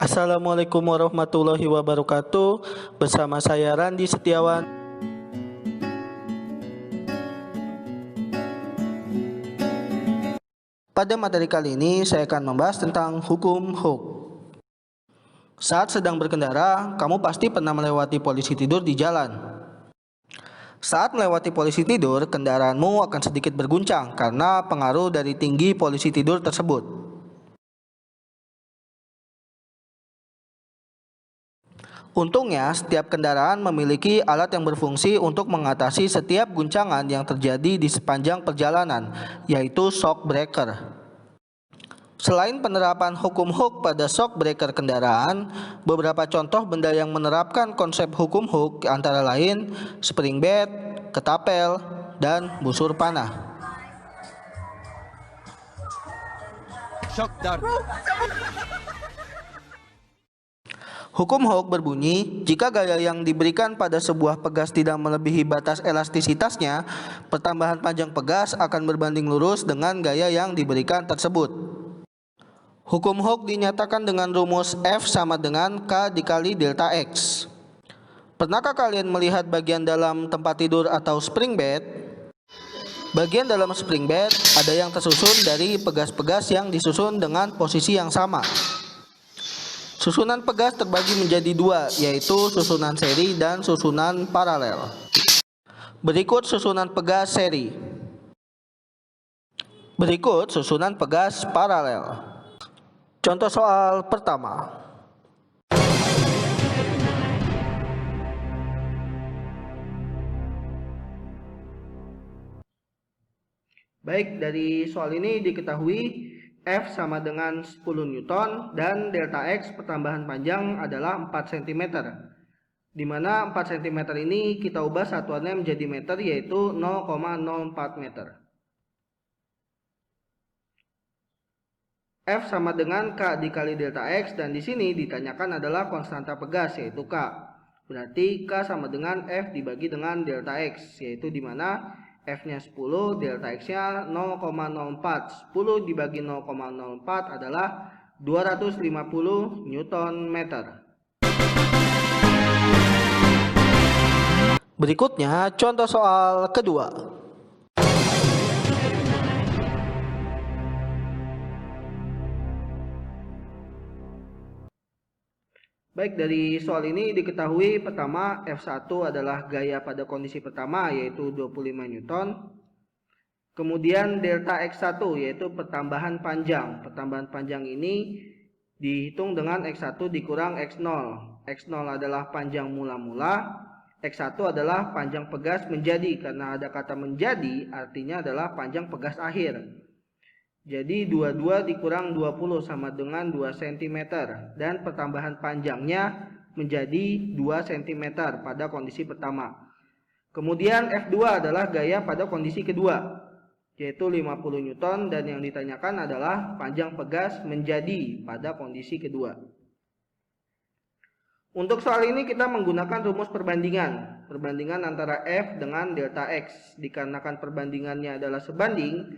Assalamualaikum warahmatullahi wabarakatuh. Bersama saya Randi Setiawan. Pada materi kali ini saya akan membahas tentang hukum HUK. Saat sedang berkendara, kamu pasti pernah melewati polisi tidur di jalan. Saat melewati polisi tidur, kendaraanmu akan sedikit berguncang karena pengaruh dari tinggi polisi tidur tersebut. Untungnya, setiap kendaraan memiliki alat yang berfungsi untuk mengatasi setiap guncangan yang terjadi di sepanjang perjalanan, yaitu shock breaker. Selain penerapan hukum HUK pada shock breaker kendaraan, beberapa contoh benda yang menerapkan konsep hukum HUK antara lain spring bed, ketapel, dan busur panah. Shock dart. Hukum HUK berbunyi, jika gaya yang diberikan pada sebuah pegas tidak melebihi batas elastisitasnya, pertambahan panjang pegas akan berbanding lurus dengan gaya yang diberikan tersebut. Hukum HUK dinyatakan dengan rumus F sama dengan K dikali delta X. Pernahkah kalian melihat bagian dalam tempat tidur atau spring bed? Bagian dalam spring bed ada yang tersusun dari pegas-pegas yang disusun dengan posisi yang sama. Susunan pegas terbagi menjadi dua, yaitu susunan seri dan susunan paralel. Berikut susunan pegas seri. Berikut susunan pegas paralel. Contoh soal pertama. Baik, dari soal ini diketahui F sama dengan 10 Newton dan delta X pertambahan panjang adalah 4 cm. Di mana 4 cm ini kita ubah satuannya menjadi meter, yaitu 0,04 meter. F sama dengan K dikali delta X, dan di sini ditanyakan adalah konstanta pegas, yaitu K. Berarti K sama dengan F dibagi dengan delta X, yaitu di mana F-nya 10, delta X-nya 0,04. 10 dibagi 0,04 adalah 250 Newton meter. Berikutnya contoh soal kedua. Baik, dari soal ini diketahui pertama F1 adalah gaya pada kondisi pertama, yaitu 25 Newton. Kemudian delta X1 yaitu pertambahan panjang. Pertambahan panjang ini dihitung dengan X1 dikurang X0. X0 adalah panjang mula-mula, X1 adalah panjang pegas menjadi. Karena ada kata menjadi artinya adalah panjang pegas akhir. Jadi 22 dikurang 20 sama dengan 2 cm. Dan pertambahan panjangnya menjadi 2 cm pada kondisi pertama. Kemudian F2 adalah gaya pada kondisi kedua, yaitu 50 Newton, dan yang ditanyakan adalah panjang pegas menjadi pada kondisi kedua. Untuk soal ini kita menggunakan rumus perbandingan. Perbandingan antara F dengan delta X. Dikarenakan perbandingannya adalah sebanding,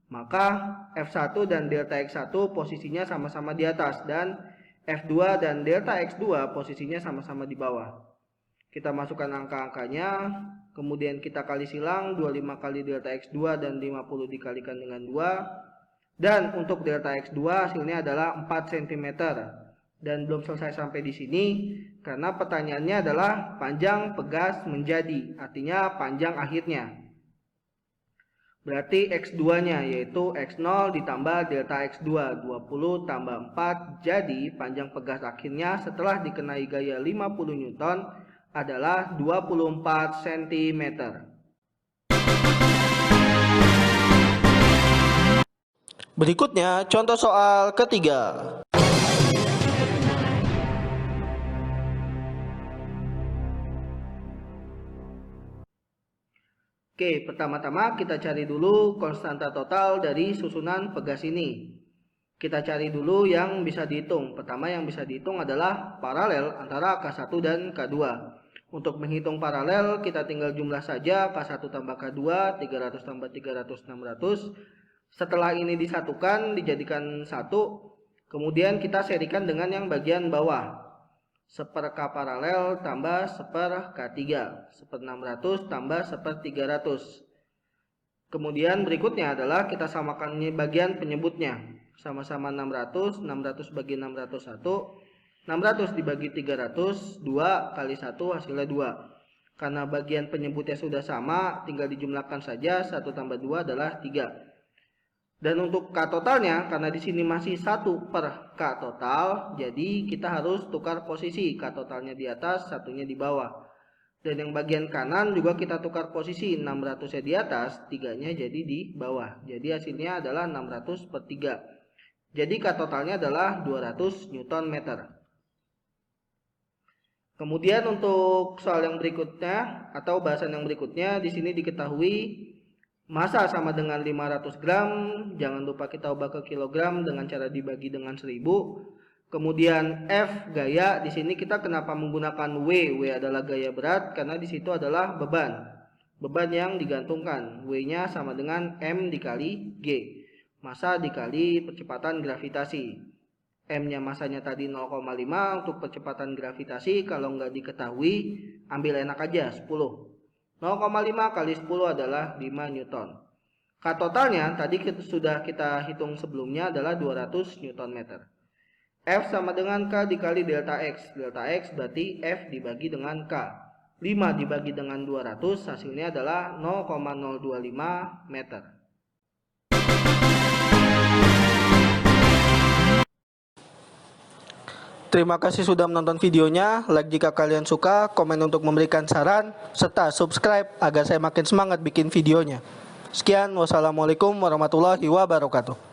maka F1 dan delta X1 posisinya sama-sama di atas, dan F2 dan delta X2 posisinya sama-sama di bawah. Kita masukkan angka-angkanya, kemudian kita kali silang 25 kali delta X2 dan 50 dikalikan dengan 2. Dan untuk delta X2 hasilnya adalah 4 cm. Dan belum selesai sampai di sini, karena pertanyaannya adalah panjang pegas menjadi, artinya panjang akhirnya. Berarti X2-nya yaitu X0 ditambah delta X2, 20 tambah 4, jadi panjang pegas akhirnya setelah dikenai gaya 50 Newton adalah 24 cm. Berikutnya contoh soal ketiga. Oke, pertama-tama kita cari dulu konstanta total dari susunan pegas ini. Kita cari dulu yang bisa dihitung. Pertama yang bisa dihitung adalah paralel antara K1 dan K2. Untuk menghitung paralel kita tinggal jumlah saja K1 tambah K2, 300 tambah 300, 600. Setelah ini disatukan dijadikan satu, Kemudian kita serikan dengan yang bagian bawah. 1/K paralel tambah 1/K3. 1/600 tambah 1/300. Kemudian berikutnya adalah kita samakan bagian penyebutnya. Sama-sama 600. 600 bagi 601. 600 dibagi 300. 2 kali 1 hasilnya 2. Karena bagian penyebutnya sudah sama, tinggal dijumlahkan saja. 1 tambah 2 adalah 3. Dan untuk K totalnya, karena di sini masih 1/K total, jadi kita harus tukar posisi. K totalnya di atas, satunya di bawah. Dan yang bagian kanan juga kita tukar posisi. 600-nya di atas, 3-nya jadi di bawah. Jadi hasilnya adalah 600/3. Jadi K totalnya adalah 200 Nm. Kemudian untuk soal yang berikutnya atau bahasan yang berikutnya, di sini diketahui massa sama dengan 500 gram. Jangan lupa kita ubah ke kilogram dengan cara dibagi dengan 1000. Kemudian F gaya, di sini kita kenapa menggunakan W? W adalah gaya berat karena di situ adalah beban. Beban yang digantungkan. W-nya sama dengan M dikali G. Massa dikali percepatan gravitasi. M-nya masanya tadi 0,5 untuk percepatan gravitasi. Kalau nggak diketahui, ambil enak aja 10. 0,5 kali 10 adalah 5 Newton. K totalnya tadi sudah kita hitung sebelumnya adalah 200 Nm. F sama dengan K dikali delta X. Delta X berarti F dibagi dengan K. 5 dibagi dengan 200 hasilnya adalah 0,025 meter. Terima kasih sudah menonton videonya. Like jika kalian suka, komen untuk memberikan saran, serta subscribe agar saya makin semangat bikin videonya. Sekian, wassalamualaikum warahmatullahi wabarakatuh.